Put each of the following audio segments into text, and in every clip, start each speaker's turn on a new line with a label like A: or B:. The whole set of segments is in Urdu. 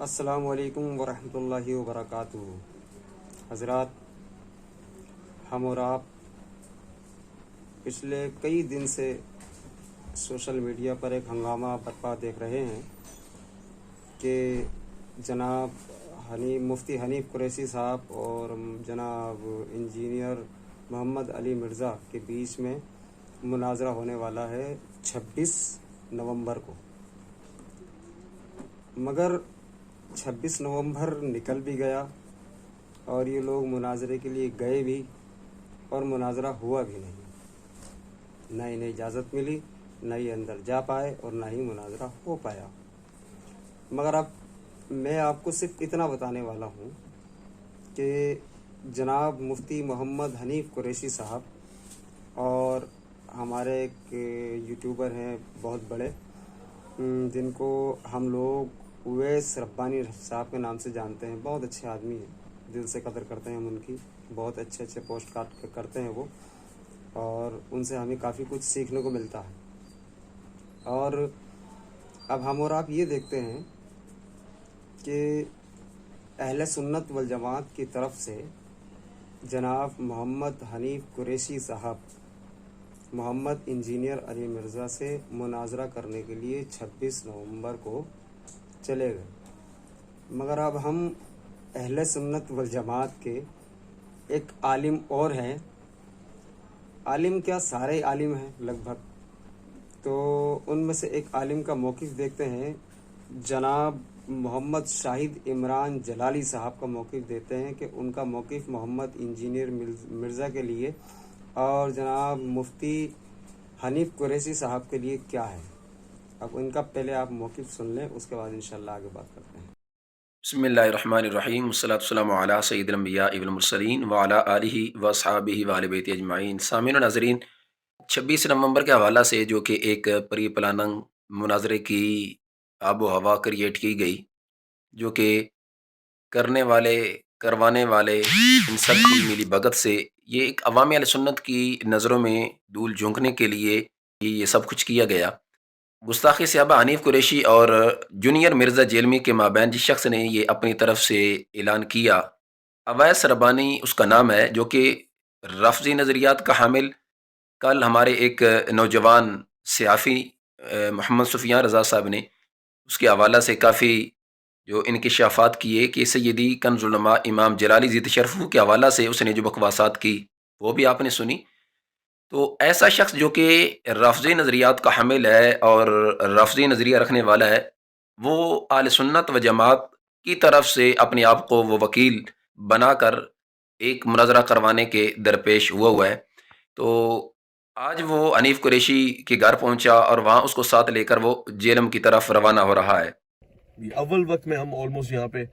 A: السلام علیکم ورحمۃ اللہ وبرکاتہ۔ حضرات، ہم اور آپ پچھلے کئی دن سے سوشل میڈیا پر ایک ہنگامہ برپا دیکھ رہے ہیں کہ جناب مفتی حنیف قریشی صاحب اور جناب انجینئر محمد علی مرزا کے بیچ میں مناظرہ ہونے والا ہے 26 نومبر کو، مگر 26 نومبر نکل بھی گیا اور یہ لوگ مناظرے کے لیے گئے بھی اور مناظرہ ہوا بھی نہیں، نہ انہیں اجازت ملی، نہ ہی اندر جا پائے اور نہ ہی مناظرہ ہو پایا۔ مگر اب میں آپ کو صرف اتنا بتانے والا ہوں کہ جناب مفتی محمد حنیف قریشی صاحب اور ہمارے ایک یوٹیوبر ہیں بہت بڑے، جن کو ہم لوگ اویس ربانی صاحب کے نام سے جانتے ہیں، بہت اچھے آدمی ہیں، دل سے قدر کرتے ہیں ہم ان کی، بہت اچھے پوسٹ کارڈ کرتے ہیں وہ، اور ان سے ہمیں کافی کچھ سیکھنے کو ملتا ہے۔ اور اب ہم اور آپ یہ دیکھتے ہیں کہ اہل سنت والجماعت کی طرف سے جناب محمد حنیف قریشی صاحب محمد انجینئر علی مرزا سے مناظرہ کرنے کے لیے 26 نومبر کو چلے گئے، مگر اب ہم اہل سنت والجماعت کے ایک عالم اور ہیں، عالم کیا سارے عالم ہیں لگ بھگ، تو ان میں سے ایک عالم کا موقف دیکھتے ہیں۔ جناب محمد شاہد عمران جلالی صاحب کا موقف دیتے ہیں کہ ان کا موقف محمد انجینئر مرزا کے لیے اور جناب مفتی حنیف قریشی صاحب کے لیے کیا ہے۔ اب ان کا پہلے آپ موقف سن لیں، اس کے بعد انشاءاللہ آگے بات کرتے ہیں۔
B: بسم اللہ الرحمن الرحیم، والصلاۃ والسلام علی سید الانبیاء والمرسلین وعلی آلہ واصحابہ وآل بیتہ اجمعین۔ سامعین و ناظرین، 26 نومبر کے حوالہ سے جو کہ ایک پری پلاننگ مناظرے کی آب و ہوا کریٹ کی گئی، جو کہ کرنے والے کروانے والے ان سب کی ملی بھگت سے یہ ایک عوام اہل سنت کی نظروں میں دھول جھونکنے کے لیے یہ سب کچھ کیا گیا۔ گستاخی صحابہ حنیف قریشی اور جونیئر مرزا جیلمی کے مابین جس شخص نے یہ اپنی طرف سے اعلان کیا، اویس ربانی اس کا نام ہے، جو کہ رفضی نظریات کا حامل، کل ہمارے ایک نوجوان صحافی محمد سفیان رضا صاحب نے اس کے حوالہ سے کافی جو انکشافات کیے کہ سیدی کنز العلماء امام جلالی ذی تشرفہ کے حوالہ سے اس نے جو بکواسات کی وہ بھی آپ نے سنی۔ تو ایسا شخص جو کہ رفضی نظریات کا حامل ہے اور رفضی نظریہ رکھنے والا ہے، وہ اہل سنت و جماعت کی طرف سے اپنے آپ کو وہ وکیل بنا کر ایک مناظرہ کروانے کے درپیش ہوا ہے۔ تو آج وہ حنیف قریشی کے گھر پہنچا اور وہاں اس کو ساتھ لے کر وہ جیلم کی طرف روانہ ہو رہا ہے۔
C: اول وقت میں ہم آلموسٹ یہاں پہ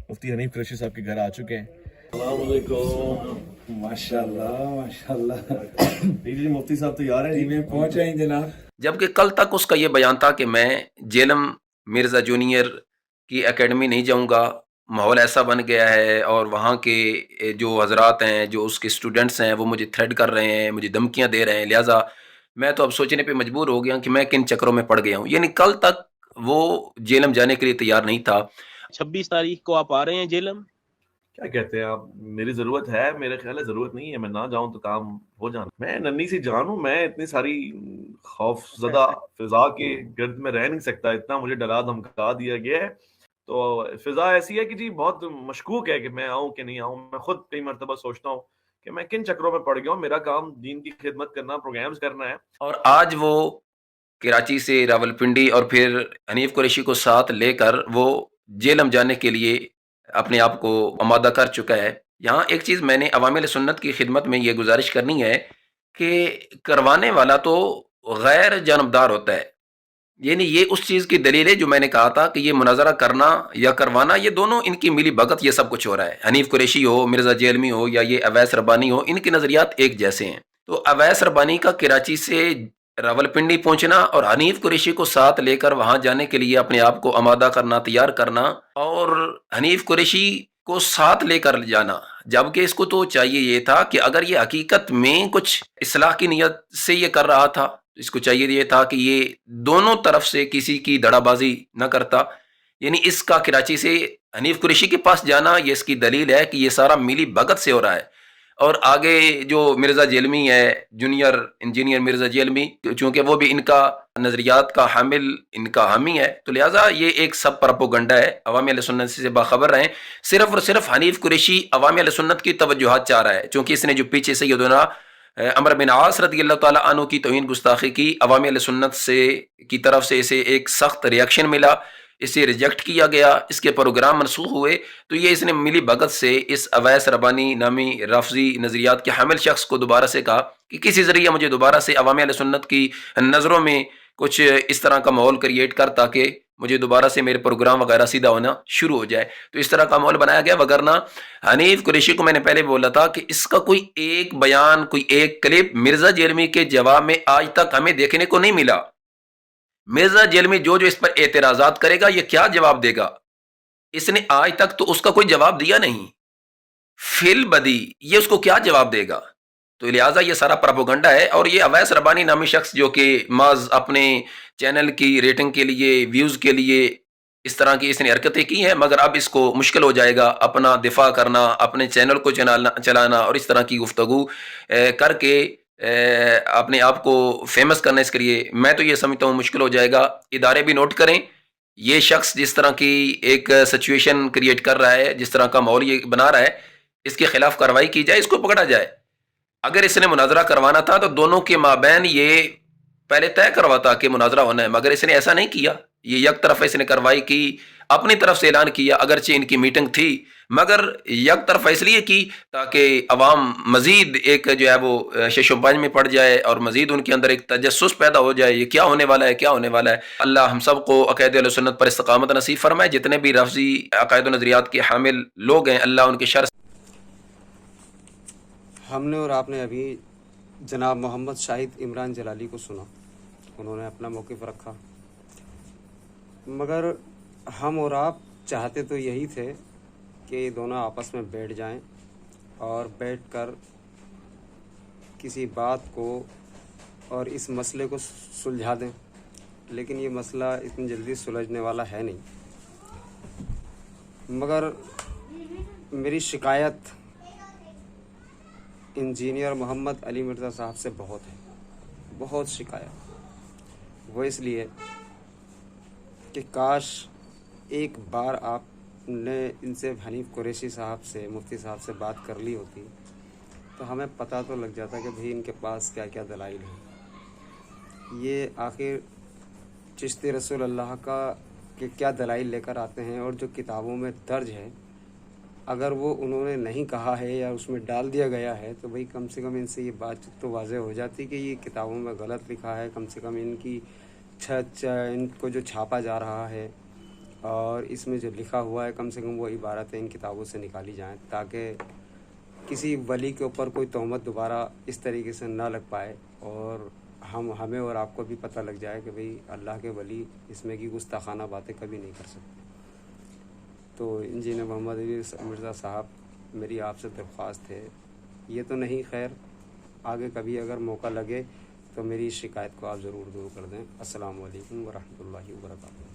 C: مفتی حنیف قریشی صاحب کے گھر آ چکے ہیں۔ السلام علیکم، ماشاءاللہ ماشاءاللہ۔ جی مفتی صاحب تیار ہیں؟ جی میں پہنچ رہے ہیں جناب۔
B: جبکہ کل تک اس کا یہ بیان تھا کہ میں جیلم مرزا جونیئر کی اکیڈمی نہیں جاؤں گا، ماحول ایسا بن گیا ہے اور وہاں کے جو حضرات ہیں، جو اس کے اسٹوڈنٹس ہیں، وہ مجھے تھریٹ کر رہے ہیں، مجھے دھمکیاں دے رہے ہیں، لہٰذا میں تو اب سوچنے پہ مجبور ہو گیا ہوں کہ میں کن چکروں میں پڑ گیا ہوں۔ یعنی کل تک وہ جیلم جانے کے لیے تیار نہیں تھا۔
D: 26 تاریخ کو آپ آ رہے ہیں جیلم؟
C: کیا کہتے ہیں آپ؟ میری ضرورت ہے؟ میرے خیال ہے ضرورت نہیں ہے، میں نہ جاؤں تو کام ہو جانا۔ میں ننھی سی جان ہوں، میں اتنی ساری خوف زدہ فضا کے گرد میں رہ نہیں سکتا، اتنا مجھے ڈرا دھمکا دیا گیا ہے۔ تو فضا ایسی ہے کہ جی بہت مشکوک ہے کہ میں آؤں کہ نہیں آؤں۔ میں خود کئی مرتبہ سوچتا ہوں کہ میں کن چکروں میں پڑ گیا ہوں۔ میرا کام دین کی خدمت کرنا، پروگرامز کرنا ہے۔
B: اور آج وہ کراچی سے راولپنڈی اور پھر حنیف قریشی کو ساتھ لے کر وہ جیلم جانے کے لیے اپنے آپ کو آمادہ کر چکا ہے۔ یہاں ایک چیز میں نے عوام سنت کی خدمت میں یہ گزارش کرنی ہے کہ کروانے والا تو غیر جانبدار ہوتا ہے، یعنی یہ اس چیز کی دلیل ہے جو میں نے کہا تھا کہ یہ مناظرہ کرنا یا کروانا، یہ دونوں ان کی ملی بھگت، یہ سب کچھ ہو رہا ہے۔ حنیف قریشی ہو، مرزا جیلمی ہو، یا یہ اویس ربانی ہو، ان کے نظریات ایک جیسے ہیں۔ تو اویس ربانی کا کراچی سے راولپنڈی پہنچنا اور حنیف قریشی کو ساتھ لے کر وہاں جانے کے لیے اپنے آپ کو آمادہ کرنا، تیار کرنا، اور حنیف قریشی کو ساتھ لے کر جانا، جبکہ اس کو تو چاہیے یہ تھا کہ اگر یہ حقیقت میں کچھ اصلاح کی نیت سے یہ کر رہا تھا، اس کو چاہیے یہ تھا کہ یہ دونوں طرف سے کسی کی دڑا بازی نہ کرتا، یعنی اس کا کراچی سے حنیف قریشی کے پاس جانا یہ اس کی دلیل ہے کہ یہ سارا ملی بھگت سے ہو رہا ہے. اور آگے جو مرزا جیلمی ہے، جونیئر انجینئر مرزا جیلمی، چونکہ وہ بھی ان کا نظریات کا حامل، ان کا حامی ہے، تو لہٰذا یہ ایک سب پروپیگنڈا ہے. عوامی اہل سنت سے باخبر رہیں. صرف اور صرف حنیف قریشی عوامی اہل سنت کی توجہات چاہ رہا ہے، چونکہ اس نے جو پیچھے سیدنا عمر بن عاص رضی اللہ تعالیٰ عنہ کی توہین گستاخی کی، عوامی اہل سنت سے کی طرف سے اسے ایک سخت ریئیکشن ملا، اسے ریجیکٹ کیا گیا، اس کے پروگرام منسوخ ہوئے. تو یہ اس نے ملی بھگت سے اس اویس ربانی نامی رافضی نظریات کے حامل شخص کو دوبارہ سے کہا کہ کسی ذریعہ مجھے دوبارہ سے عوامی اہل سنت کی نظروں میں کچھ اس طرح کا ماحول کریٹ کر تاکہ مجھے دوبارہ سے میرے پروگرام وغیرہ سیدھا ہونا شروع ہو جائے. تو اس طرح کا ماحول بنایا گیا. وگرنہ حنیف قریشی کو میں نے پہلے بولا تھا کہ اس کا کوئی ایک بیان، کوئی ایک کلپ مرزا جیلمی کے جواب میں آج تک ہمیں دیکھنے کو نہیں ملا. مرزا جیلمی جو اس پر اعتراضات کرے گا، یہ کیا جواب دے گا؟ اس نے آج تک تو اس کا کوئی جواب دیا نہیں. فی البدی یہ اس کو کیا جواب دے گا؟ تو لہٰذا یہ سارا پروپیگنڈا ہے. اور یہ اویس ربانی نامی شخص جو کہ محض اپنے چینل کی ریٹنگ کے لیے، ویوز کے لیے اس طرح کی اس نے حرکتیں کی ہیں، مگر اب اس کو مشکل ہو جائے گا اپنا دفاع کرنا، اپنے چینل کو چلانا اور اس طرح کی گفتگو کر کے اپنے آپ کو فیمس کرنا. اس کے لیے میں تو یہ سمجھتا ہوں مشکل ہو جائے گا. ادارے بھی نوٹ کریں، یہ شخص جس طرح کی ایک سچویشن کریٹ کر رہا ہے، جس طرح کا ماحول یہ بنا رہا ہے، اس کے خلاف کارروائی کی جائے، اس کو پکڑا جائے. اگر اس نے مناظرہ کروانا تھا تو دونوں کے مابین یہ پہلے طے کرواتا کہ مناظرہ ہونا ہے، مگر اس نے ایسا نہیں کیا. یہ یک طرف اس نے کارروائی کی، اپنی طرف سے اعلان کیا، اگرچہ ان کی میٹنگ تھی مگر یک طرف اس لیے کی تاکہ عوام مزید ایک جو ہے وہ شش و پنج میں پڑ جائے اور مزید ان کے اندر ایک تجسس پیدا ہو جائے، یہ کیا ہونے والا ہے، کیا ہونے والا ہے. اللہ ہم سب کو عقائد اہل سنت پر استقامت نصیب فرمائے. جتنے بھی رفضی عقائد و نظریات کے حامل لوگ ہیں، اللہ ان کے شر.
A: ہم نے اور آپ نے ابھی جناب محمد شاہد عمران جلالی کو سنا، انہوں نے اپنا موقف رکھا، مگر ہم اور آپ چاہتے تو یہی تھے کہ یہ دونوں آپس میں بیٹھ جائیں اور بیٹھ کر کسی بات کو اور اس مسئلے کو سلجھا دیں، لیکن یہ مسئلہ اتنی جلدی سلجھنے والا ہے نہیں. مگر میری شکایت انجینئر محمد علی مرزا صاحب سے بہت ہے، بہت شکایت. وہ اس لیے کہ کاش ایک بار آپ نے ان سے حنیف قریشی صاحب سے، مفتی صاحب سے بات کر لی ہوتی تو ہمیں پتہ تو لگ جاتا کہ بھئی ان کے پاس کیا کیا دلائل ہیں. یہ آخر چشتی رسول اللہ کا کہ کیا دلائل لے کر آتے ہیں، اور جو کتابوں میں درج ہے اگر وہ انہوں نے نہیں کہا ہے یا اس میں ڈال دیا گیا ہے تو بھئی کم سے کم ان سے یہ بات تو واضح ہو جاتی کہ یہ کتابوں میں غلط لکھا ہے. کم سے کم ان کی ان کو جو چھاپا جا رہا ہے اور اس میں جو لکھا ہوا ہے، کم سے کم وہ عبارتیں ان کتابوں سے نکالی جائیں تاکہ کسی ولی کے اوپر کوئی تہمت دوبارہ اس طریقے سے نہ لگ پائے، اور ہمیں اور آپ کو بھی پتہ لگ جائے کہ بھئی اللہ کے ولی اس میں کی گستاخانہ باتیں کبھی نہیں کر سکتے. تو انجینئر محمد علی مرزا صاحب، میری آپ سے درخواست ہے، یہ تو نہیں، خیر آگے کبھی اگر موقع لگے تو میری اس شکایت کو آپ ضرور دور کر دیں. السلام علیکم ورحمۃ اللہ وبرکاتہ.